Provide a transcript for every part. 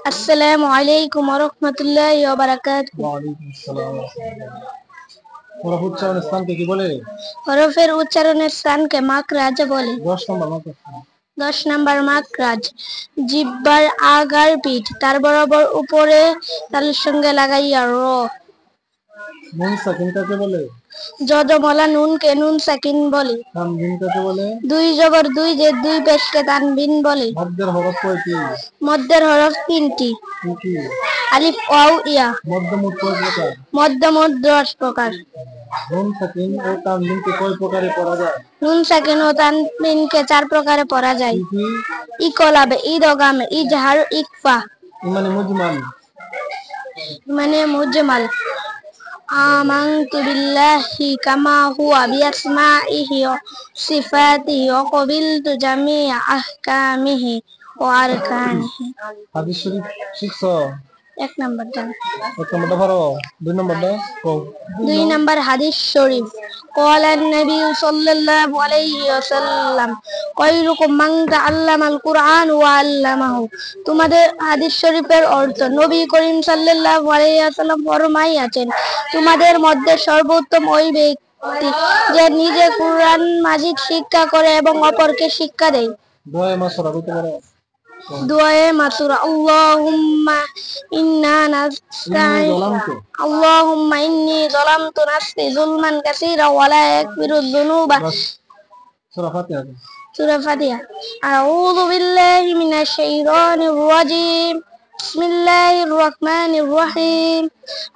আসসালামু আলাইকুম ওয়া রাহমাতুল্লাহি ওয়া বারাকাতুহু। ওয়া আলাইকুম আসসালাম। হরফ উচ্চারণের স্থানকে কি বলে? হরফের উচ্চারণের স্থানকে মাখরাজ বলে। 10 নম্বর মাকড়। 10 নাম্বার মাখরাজ। জিহ্বার আগার পিঠ তার বরাবর উপরে তালুর সঙ্গে লাগাইয়া র। নুন সাকিন কাকে বলে? যদমলা নুনকে নুন সাকিন বলে। তানবিন কাকে বলে? দুই জবর দুই জের দুই পেশকে তানবিন বলে। মধ্যের হরফ কয়টি? মধ্যের হরফ 3টি। কি কি? আলিফ ওয়াও ইয়া। মধ্যমুখ কয় প্রকার? মধ্যমুখ 10 প্রকার। নুন সাকিন ও তানবিনকে কয় প্রকারে পড়া যায়? নুন সাকিন ও তানবিনকে 4 প্রকারে পড়া যায়। কি কি? ইকলাবে, ইদগামে, ইজহার, ইকফা। মানে মুজমাল। মানে মুজমাল। আমানতু বিল্লাহি কামা হুয়া বিআসমাইহি ওয়া সিফাতিহি ওয়া ক্বাবিলতু জামিআ আহকামিহি ওয়া আরকানিহি। হাদিস শরীফ শিখছো? 1 নাম্বারটা। 1 নম্বরটা পারো? 2 নম্বরটা কও। 2 নাম্বার হাদিস শরীফ। ক্বালা নবী সাল্লাল্লাহু আলাইহি ওয়াসাল্লাম খায়রুকুম মান তাআল্লামাল কুরআন ওয়া আল্লামাহু। তোমাদের হাদিস শরীফের অর্থ নবী করিম সাল্লাল্লাহু আলাইহি ওয়াসাল্লাম ফরমাইয়াছেন, তোমাদের মধ্যে সর্বোত্তম ওই ব্যক্তি যে নিজে কুরআন মাজিদ শিক্ষা করে এবং অপরকে শিক্ষা দেয়। দোয়া মাসরা কইতে পারো? দুআয়ে মাসুরা। আল্লাহুম্মা ইন্নী যালামতু নাফসি যুলমান কাসীরা ওয়া লা ইয়াগফিরুয যুনুবা। সূরা ফাতিহা। সূরা ফাতিহা। আউযু বিল্লাহি মিনাশ শাইতানির রাজীম। বিসমিল্লাহির রহমানির রহিম।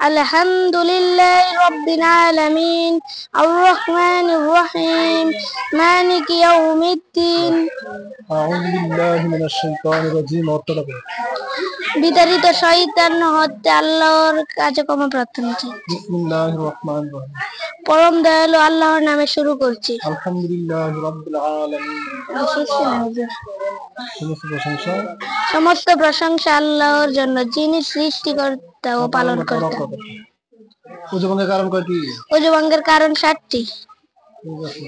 আলহামদুলিল্লাহি রাব্বিল আলামিন আর রহমানির রহিম মালিকি ইয়াউমিদ্দিন। আউযু বিল্লাহি মিনাশ শাইতানির রাজীম। অর্থটা কি? বিতাড়িত শয়তান হতে আল্লাহর কাছে ক্ষমা প্রার্থনা চাই। বিসমিল্লাহির রহমানির রহিম। পরম দয়ালু আল্লাহর নামে শুরু করছি। আলহামদুলিল্লাহি রাব্বিল আলামিন। সমস্ত প্রশংসা আল্লাহর জন্য, যিনি সৃষ্টিকর্তা ও পালনকর্তা। ওযু ভঙ্গের কারণ কয়টি? ওযু ভঙ্গের কারণ 7টি। ঠিক আছে।